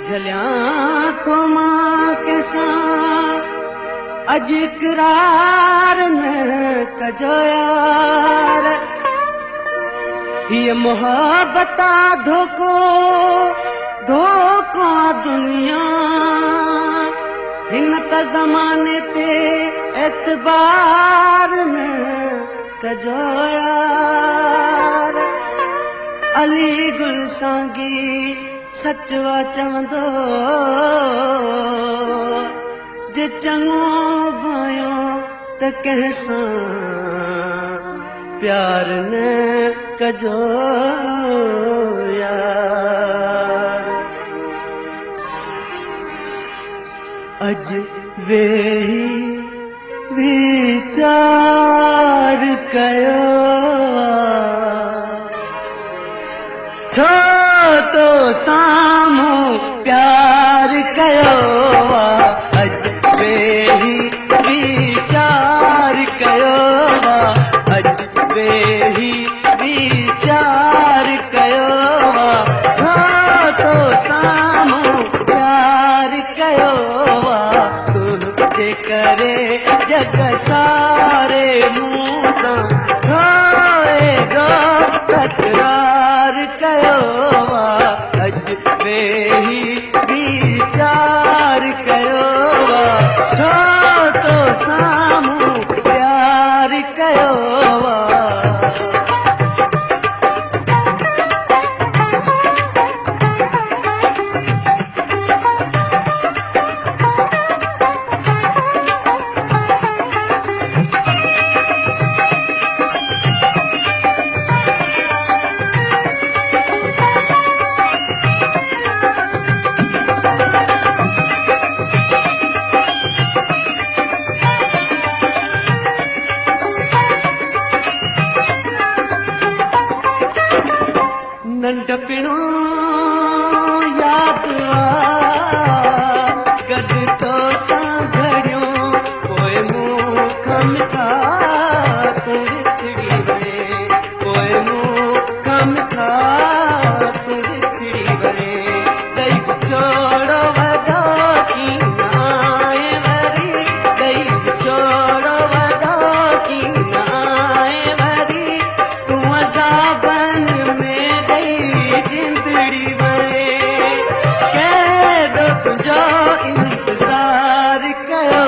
झलिया तो मां कैसां अज इकरार न कजो यार ये मोहब्बत धोको धोको दुनिया हिन त ज़माने ते एतबार न कजो यार अली गुलसांगी सचवा चवंदो जे चङो भयो त कंहिंसां प्यार न कजो यार अज वेही वीचार कयो छो तो साम्हूं प्यार कयो अज वेही वीचार कयो अज वेही वीचार कयो छो तो साम्हूं प्यार कयो तुंहिंजे करे जग सारे मूं सां रोए जो तकरार कयो अज वेही वीचार कयो छो तो साम्हूं प्यार कयो नंढपिणो याद गॾ तो सां घड़ियो पोइ मूंखां मिठा तूं विछड़ी वए पोइ मूंखां मिठा तूं विछड़ी वए ॾई छोड़ो वॾो कीअं आए वरी ॾई छोड़ो वॾो कीअं आए वरी तूं अज़ाबनि में जिंदड़ी वए केॾो तुंहिंजो इंतज़ार कयो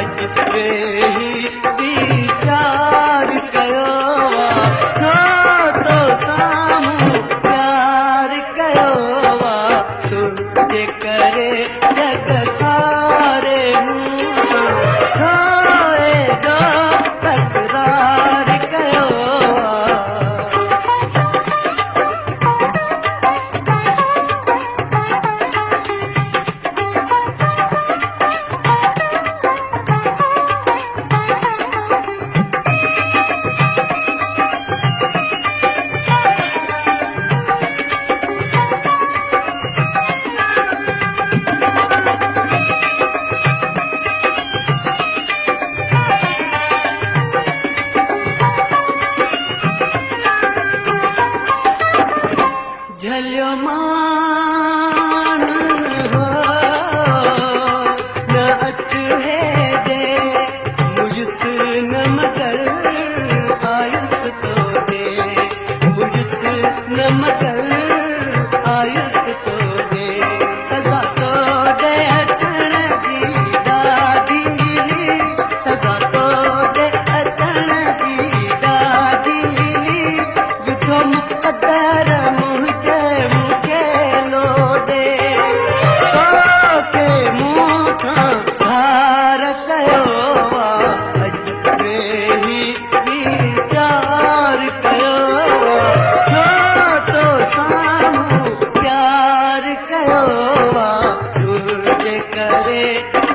अज वेही वीचार कयो छो तो साम्हूं प्यार कयो तुंहिंजे करे जग सारे मूं सां छोए जो तकरार कयो झलियो मान हो न अच है दे मुझस न मगर आयुस तो दे मुझस न मगर आयुस तो दे सजा तो दे अचण जी ॾाढी मिली सजा तो दे अचण जी ॾाढी मिली विधो मुक़दर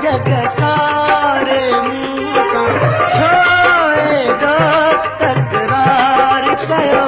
जग सारे मूं सां छोए जो तकरार कयो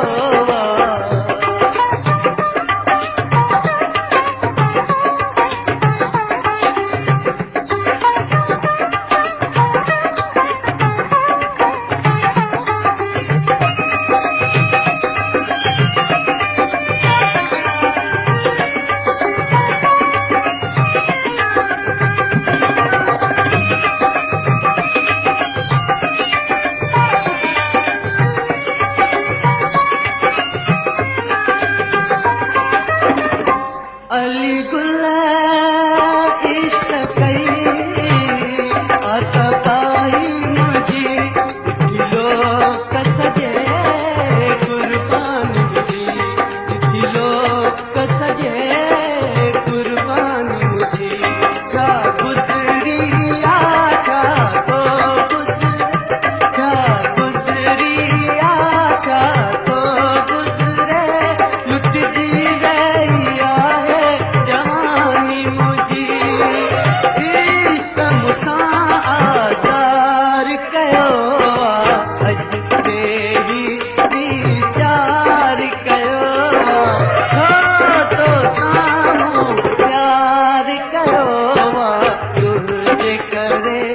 करे